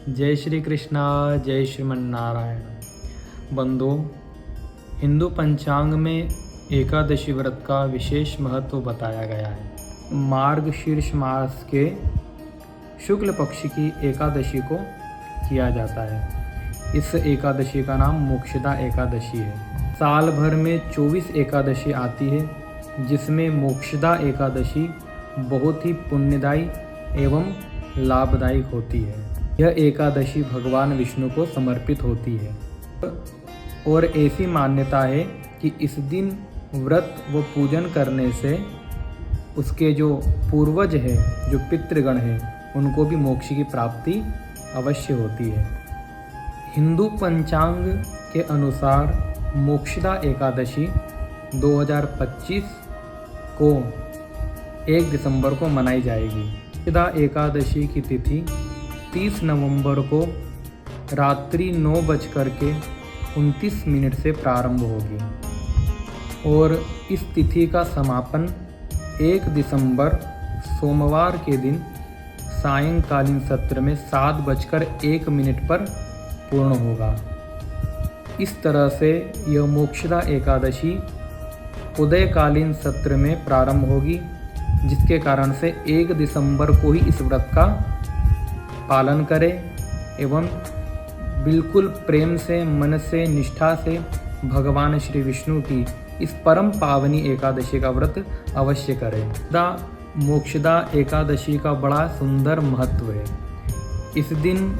जय श्री कृष्णा, जय श्रीमन्नारायण। बंधुओं, हिंदू पंचांग में एकादशी व्रत का विशेष महत्व बताया गया है। मार्गशीर्ष मास के शुक्ल पक्ष की एकादशी को किया जाता है। इस एकादशी का नाम मोक्षदा एकादशी है। साल भर में 24 एकादशी आती है, जिसमें मोक्षदा एकादशी बहुत ही पुण्यदायी एवं लाभदायक होती है। यह एकादशी भगवान विष्णु को समर्पित होती है और ऐसी मान्यता है कि इस दिन व्रत व पूजन करने से उसके जो पूर्वज हैं, जो पितृगण हैं, उनको भी मोक्ष की प्राप्ति अवश्य होती है। हिंदू पंचांग के अनुसार मोक्षदा एकादशी 2025 को 1 दिसंबर को मनाई जाएगी। मोक्षदा एकादशी की तिथि 30 नवंबर को रात्रि 9:29 से प्रारंभ होगी और इस तिथि का समापन 1 दिसंबर सोमवार के दिन सायंकालीन सत्र में 7:01 पर पूर्ण होगा। इस तरह से यह मोक्षदा एकादशी उदयकालीन सत्र में प्रारंभ होगी, जिसके कारण से 1 दिसंबर को ही इस व्रत का पालन करें एवं बिल्कुल प्रेम से, मन से, निष्ठा से भगवान श्री विष्णु की इस परम पावनी एकादशी का व्रत अवश्य करें। मोक्षदा एकादशी का बड़ा सुंदर महत्व है। इस दिन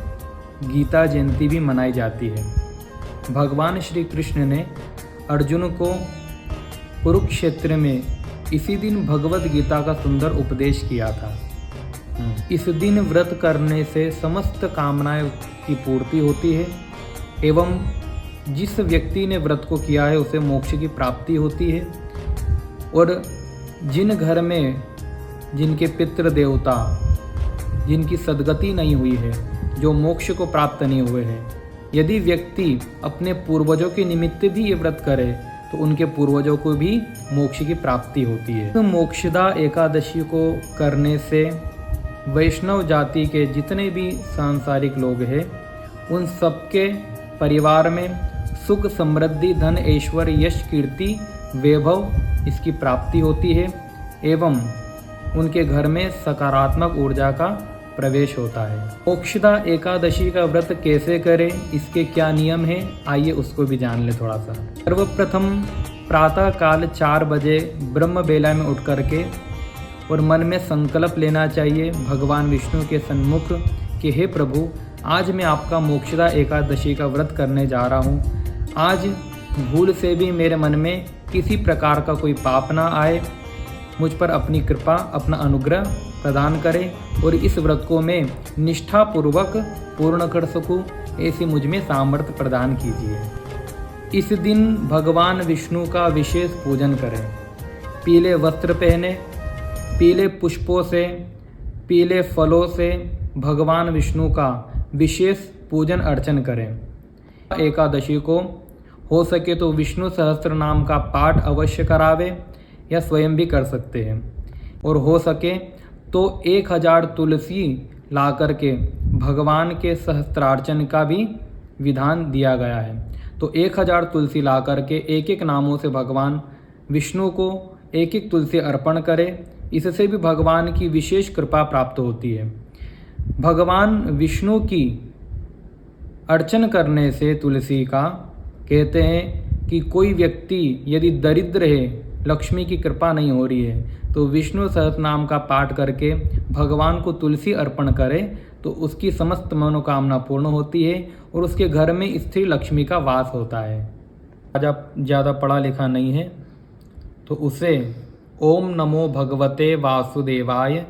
गीता जयंती भी मनाई जाती है। भगवान श्री कृष्ण ने अर्जुन को कुरुक्षेत्र में इसी दिन भगवद गीता का सुंदर उपदेश किया था। इस दिन व्रत करने से समस्त कामनाएं की पूर्ति होती है एवं जिस व्यक्ति ने व्रत को किया है उसे मोक्ष की प्राप्ति होती है। और जिन घर में जिनके पितृ देवता जिनकी सद्गति नहीं हुई है, जो मोक्ष को प्राप्त नहीं हुए हैं, यदि व्यक्ति अपने पूर्वजों के निमित्त भी ये व्रत करे तो उनके पूर्वजों को भी मोक्ष की प्राप्ति होती है। तो मोक्षदा एकादशी को करने से वैष्णव जाति के जितने भी सांसारिक लोग हैं, उन सबके परिवार में सुख, समृद्धि, धन, ऐश्वर्य, यश, कीर्ति, वैभव इसकी प्राप्ति होती है एवं उनके घर में सकारात्मक ऊर्जा का प्रवेश होता है। मोक्षदा एकादशी का व्रत कैसे करें, इसके क्या नियम हैं, आइए उसको भी जान ले थोड़ा सा। सर्वप्रथम प्रातः काल 4 बजे ब्रह्म बेला में उठ करके और मन में संकल्प लेना चाहिए भगवान विष्णु के सन्मुख कि हे प्रभु, आज मैं आपका मोक्षदा एकादशी का व्रत करने जा रहा हूँ। आज भूल से भी मेरे मन में किसी प्रकार का कोई पाप ना आए, मुझ पर अपनी कृपा, अपना अनुग्रह प्रदान करें और इस व्रत को मैं निष्ठापूर्वक पूर्ण कर सकूं, ऐसी मुझ में सामर्थ्य प्रदान कीजिए। इस दिन भगवान विष्णु का विशेष पूजन करें। पीले वस्त्र पहने, पीले पुष्पों से, पीले फलों से भगवान विष्णु का विशेष पूजन अर्चन करें। एकादशी को हो सके तो विष्णु सहस्त्र नाम का पाठ अवश्य करावे या स्वयं भी कर सकते हैं, और हो सके तो 1000 तुलसी ला करके भगवान के सहस्त्रार्चन का भी विधान दिया गया है। तो 1000 तुलसी ला करके एक एक नामों से भगवान विष्णु को एक एक तुलसी अर्पण करें। इससे भी भगवान की विशेष कृपा प्राप्त होती है। भगवान विष्णु की अर्चन करने से तुलसी का कहते हैं कि कोई व्यक्ति यदि दरिद्र है, लक्ष्मी की कृपा नहीं हो रही है, तो विष्णु सहस्रनाम का पाठ करके भगवान को तुलसी अर्पण करे तो उसकी समस्त मनोकामना पूर्ण होती है और उसके घर में स्थिर लक्ष्मी का वास होता है। ज़्यादा पढ़ा लिखा नहीं है तो उसे ओम नमो भगवते वासुदेवाय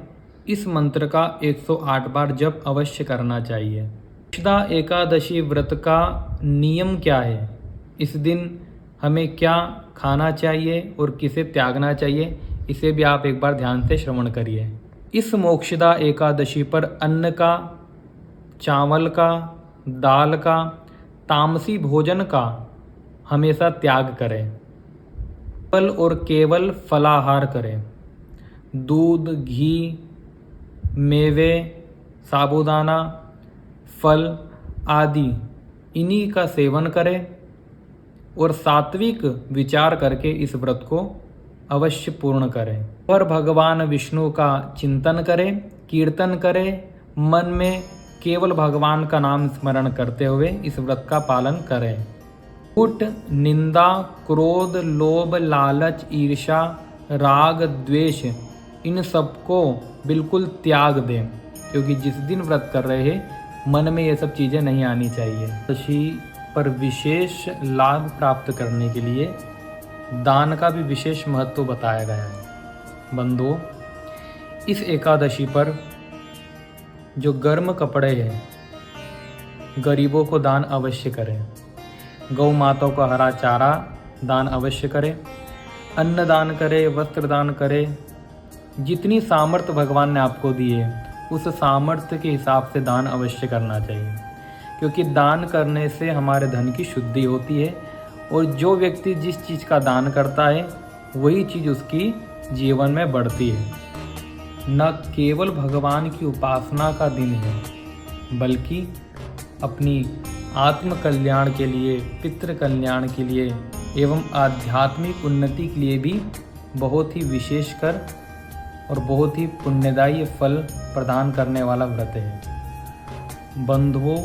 इस मंत्र का 108 बार जप अवश्य करना चाहिए। मोक्षदा एकादशी व्रत का नियम क्या है, इस दिन हमें क्या खाना चाहिए और किसे त्यागना चाहिए, इसे भी आप एक बार ध्यान से श्रवण करिए। इस मोक्षदा एकादशी पर अन्न का, चावल का, दाल का, तामसी भोजन का हमेशा त्याग करें। केवल और केवल फलाहार करें। दूध, घी, मेवे, साबूदाना, फल आदि इन्हीं का सेवन करें और सात्विक विचार करके इस व्रत को अवश्य पूर्ण करें। और भगवान विष्णु का चिंतन करें, कीर्तन करें, मन में केवल भगवान का नाम स्मरण करते हुए इस व्रत का पालन करें। कूट, निंदा, क्रोध, लोभ, लालच, ईर्ष्या, राग, द्वेष इन सबको बिल्कुल त्याग दें, क्योंकि जिस दिन व्रत कर रहे हैं मन में ये सब चीज़ें नहीं आनी चाहिए। एकादशी पर विशेष लाभ प्राप्त करने के लिए दान का भी विशेष महत्व बताया गया है। बंधुओं, इस एकादशी पर जो गर्म कपड़े हैं गरीबों को दान अवश्य करें। गौ माताओं को हरा चारा दान अवश्य करें। अन्न दान करें, वस्त्र दान करें। जितनी सामर्थ्य भगवान ने आपको दी है उस सामर्थ्य के हिसाब से दान अवश्य करना चाहिए, क्योंकि दान करने से हमारे धन की शुद्धि होती है और जो व्यक्ति जिस चीज़ का दान करता है वही चीज़ उसकी जीवन में बढ़ती है। न केवल भगवान की उपासना का दिन है, बल्कि अपनी आत्म कल्याण के लिए, पितृ कल्याण के लिए एवं आध्यात्मिक उन्नति के लिए भी बहुत ही विशेषकर और बहुत ही पुण्यदायी फल प्रदान करने वाला व्रत है। बंधुओं,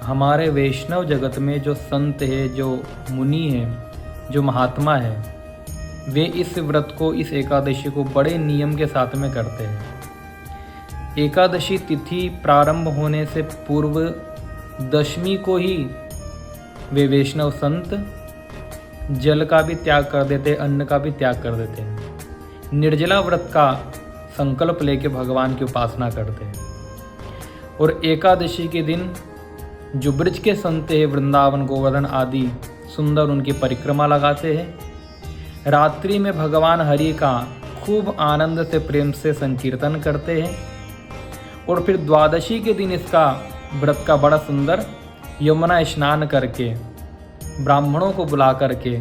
हमारे वैष्णव जगत में जो संत है, जो मुनि है, जो महात्मा है, वे इस व्रत को, इस एकादशी को बड़े नियम के साथ में करते हैं। एकादशी तिथि प्रारंभ होने से पूर्व दशमी को ही वे वैष्णव संत जल का भी त्याग कर देते, अन्न का भी त्याग कर देते हैं। निर्जला व्रत का संकल्प लेके भगवान की उपासना करते हैं। और एकादशी के दिन जो ब्रज के संत हैं, वृंदावन, गोवर्धन आदि सुंदर उनकी परिक्रमा लगाते हैं। रात्रि में भगवान हरि का खूब आनंद से, प्रेम से संकीर्तन करते हैं। और फिर द्वादशी के दिन इसका व्रत का बड़ा सुंदर यमुना स्नान करके ब्राह्मणों को बुला करके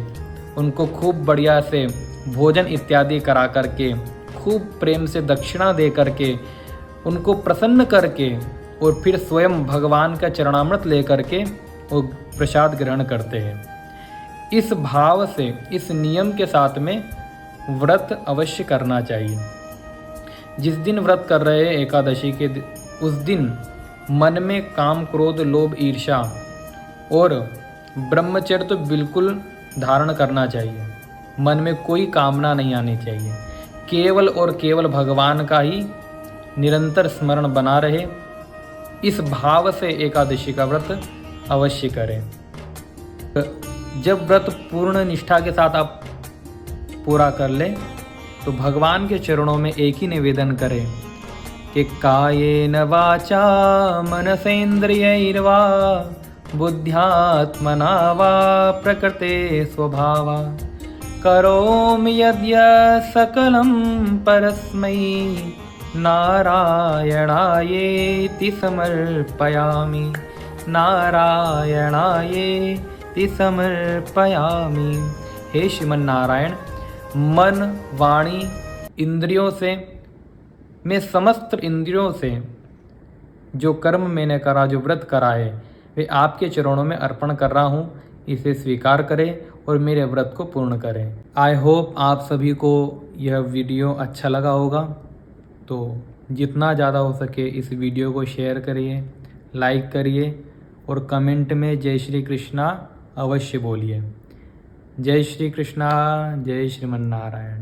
उनको खूब बढ़िया से भोजन इत्यादि करा करके, खूब प्रेम से दक्षिणा दे करके, उनको प्रसन्न करके और फिर स्वयं भगवान का चरणामृत ले करके वो प्रसाद ग्रहण करते हैं। इस भाव से, इस नियम के साथ में व्रत अवश्य करना चाहिए। जिस दिन व्रत कर रहे हैं एकादशी के उस दिन मन में काम, क्रोध, लोभ, ईर्ष्या और ब्रह्मचर्य तो बिल्कुल धारण करना चाहिए। मन में कोई कामना नहीं आनी चाहिए। केवल और केवल भगवान का ही निरंतर स्मरण बना रहे, इस भाव से एकादशी का व्रत अवश्य करें। जब व्रत पूर्ण निष्ठा के साथ आप पूरा कर लें तो भगवान के चरणों में एक ही निवेदन करें कि कायेन वाचा मनसेन्द्रियैर्वा बुद्ध्यात्मना वा प्रकृते स्वभावा करोमि यद्यत् सकलं परस्मै नारायणायेति समर्पयामि, नारायणायेति समर्पयामि। हे श्रीमन नारायण, मन, वाणी, इंद्रियों से, मैं समस्त इंद्रियों से जो कर्म मैंने करा, जो व्रत करा है, वे आपके चरणों में अर्पण कर रहा हूँ। इसे स्वीकार करें और मेरे व्रत को पूर्ण करें। आई होप आप सभी को यह वीडियो अच्छा लगा होगा, तो जितना ज़्यादा हो सके इस वीडियो को शेयर करिए, लाइक करिए और कमेंट में जय श्री कृष्णा अवश्य बोलिए। जय श्री कृष्णा, जय श्रीमन नारायण।